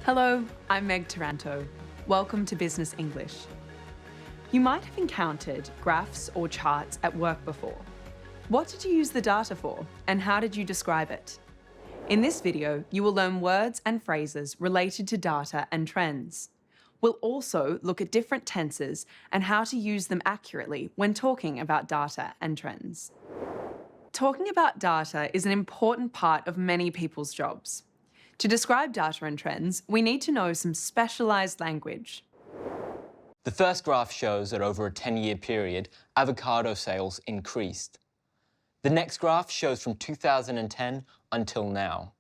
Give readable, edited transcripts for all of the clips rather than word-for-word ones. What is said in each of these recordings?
Hello, I'm Meg Taranto. Welcome to Business English. You might have encountered graphs or charts at work before. What did you use the data for, and how did you describe it? In this video, you will learn words and phrases related to data and trends. We'll also look at different tenses and how to use them accurately when talking about data and trends. Talking about data is an important part of many people's jobs. To describe data and trends, we need to know some specialised language. The first graph shows that over a 10-year period, avocado sales increased. The next graph shows from 2010 until now.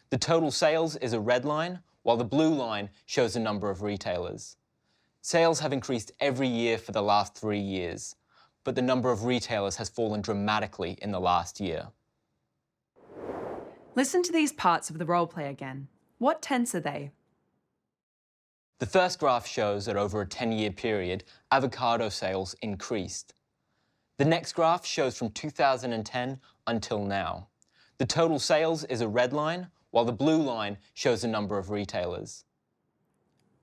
The total sales is a red line, while the blue line shows the number of retailers. Sales have increased every year for the last 3 years, but the number of retailers has fallen dramatically in the last year. Listen to these parts of the role play again. What tense are they? The first graph shows that over a 10-year period, avocado sales increased. The next graph shows from 2010 until now. The total sales is a red line, while the blue line shows the number of retailers.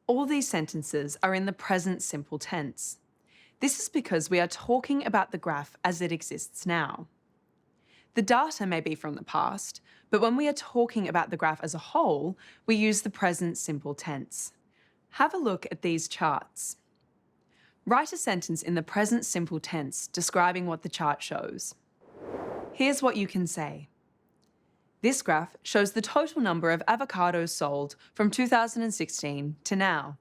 All these sentences are in the present simple tense. This is because we are talking about the graph as it exists now. The data may be from the past, but when we are talking about the graph as a whole, we use the present simple tense. Have a look at these charts. Write a sentence in the present simple tense describing what the chart shows. Here's what you can say. This graph shows the total number of avocados sold from 2016 to now.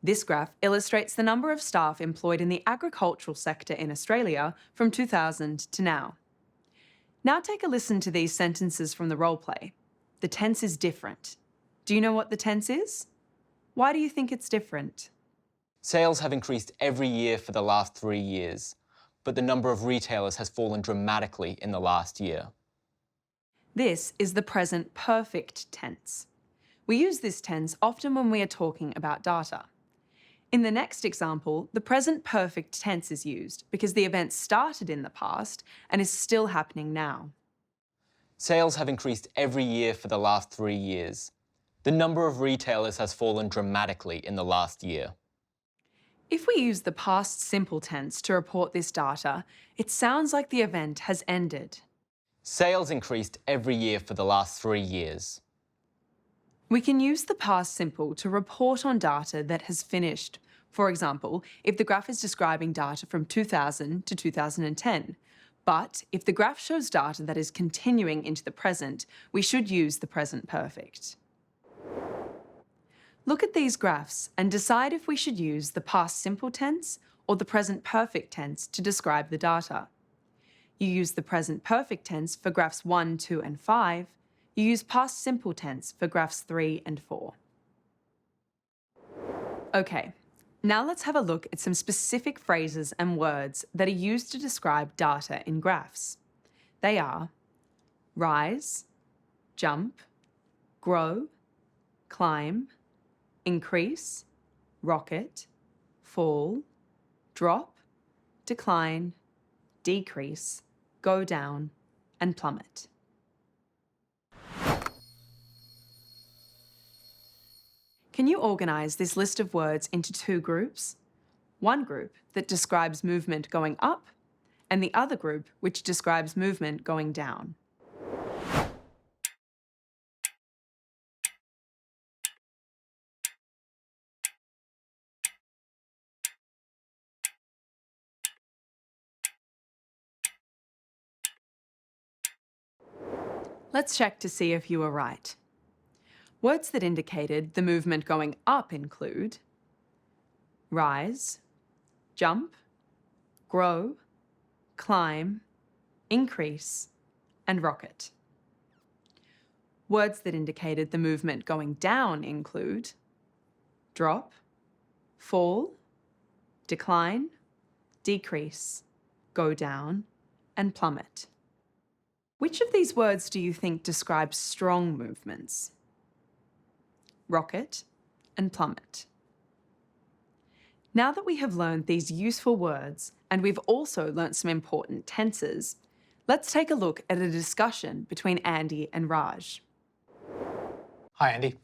This graph illustrates the number of staff employed in the agricultural sector in Australia from 2000 to now. Now take a listen to these sentences from the role play. The tense is different. Do you know what the tense is? Why do you think it's different? Sales have increased every year for the last 3 years, but the number of retailers has fallen dramatically in the last year. This is the present perfect tense. We use this tense often when we are talking about data. In the next example, the present perfect tense is used because the event started in the past and is still happening now. Sales have increased every year for the last 3 years. The number of retailers has fallen dramatically in the last year. If we use the past simple tense to report this data, it sounds like the event has ended. Sales increased every year for the last 3 years. We can use the past simple to report on data that has finished. For example, if the graph is describing data from 2000 to 2010. But if the graph shows data that is continuing into the present, we should use the present perfect. Look at these graphs and decide if we should use the past simple tense or the present perfect tense to describe the data. You use the present perfect tense for graphs 1, 2, and 5. You use past simple tense for graphs 3 and 4. Okay, now let's have a look at some specific phrases and words that are used to describe data in graphs. They are rise, jump, grow, climb, increase, rocket, fall, drop, decline, decrease, go down, and plummet. Can you organise this list of words into 2 groups? One group that describes movement going up, and the other group which describes movement going down. Let's check to see if you were right. Words that indicated the movement going up include rise, jump, grow, climb, increase, and rocket. Words that indicated the movement going down include drop, fall, decline, decrease, go down, and plummet. Which of these words do you think describes strong movements? Rocket and plummet. Now that we have learned these useful words, and we've also learnt some important tenses, Let's take a look at a discussion between Andy and Raj. Hi, Andy.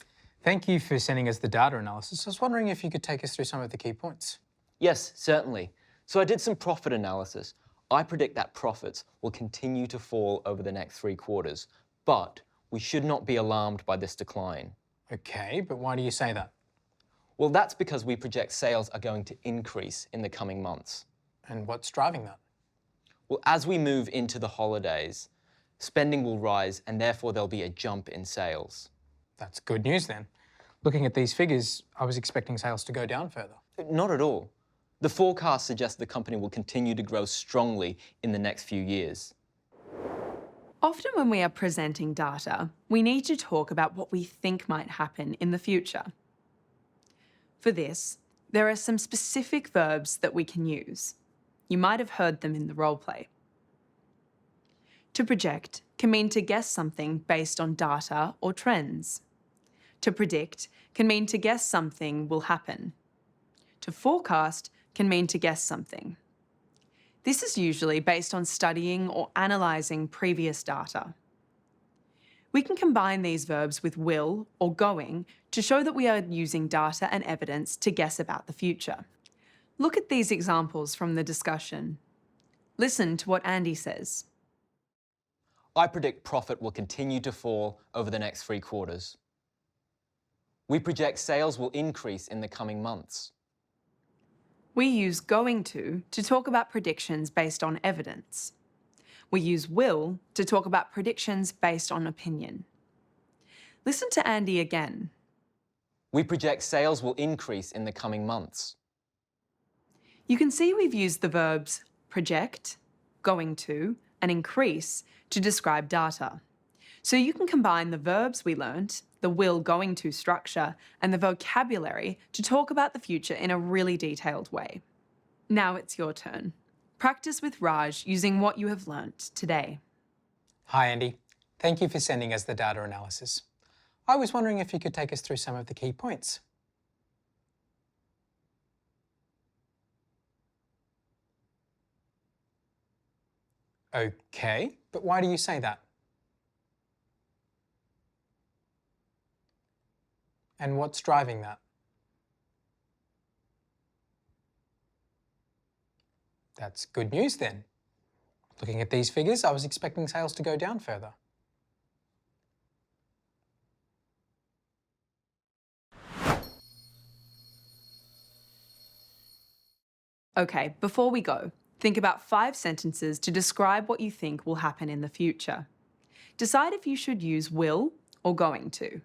Thank you for sending us the data analysis. I was wondering if you could take us through some of the key points. Yes, certainly. So I did some profit analysis. I predict that profits will continue to fall over the next 3 quarters, but we should not be alarmed by this decline. Okay, but why do you say that? Well, that's because we project sales are going to increase in the coming months. And what's driving that? Well, as we move into the holidays, spending will rise and therefore there'll be a jump in sales. That's good news then. Looking at these figures, I was expecting sales to go down further. Not at all. The forecast suggests the company will continue to grow strongly in the next few years. Often when we are presenting data, we need to talk about what we think might happen in the future. For this, there are some specific verbs that we can use. You might have heard them in the role play. To project can mean to guess something based on data or trends. To predict can mean to guess something will happen. To forecast can mean to guess something. This is usually based on studying or analysing previous data. We can combine these verbs with will or going to show that we are using data and evidence to guess about the future. Look at these examples from the discussion. Listen to what Andy says. I predict profit will continue to fall over the next 3 quarters. We project sales will increase in the coming months. We use going to talk about predictions based on evidence. We use will to talk about predictions based on opinion. Listen to Andy again. We project sales will increase in the coming months. You can see we've used the verbs project, going to, and increase to describe data. So you can combine the verbs we learnt, the will going to structure, and the vocabulary to talk about the future in a really detailed way. Now it's your turn. Practice with Raj using what you have learnt today. Hi, Andy. Thank you for sending us the data analysis. I was wondering if you could take us through some of the key points. Okay, but why do you say that? And what's driving that? That's good news then. Looking at these figures, I was expecting sales to go down further. Okay, before we go, think about 5 sentences to describe what you think will happen in the future. Decide if you should use will or going to.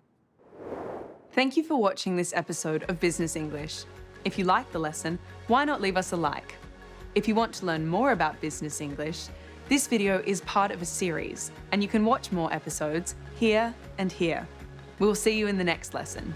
Thank you for watching this episode of Business English. If you liked the lesson, why not leave us a like? If you want to learn more about Business English, this video is part of a series, and you can watch more episodes here and here. We'll see you in the next lesson.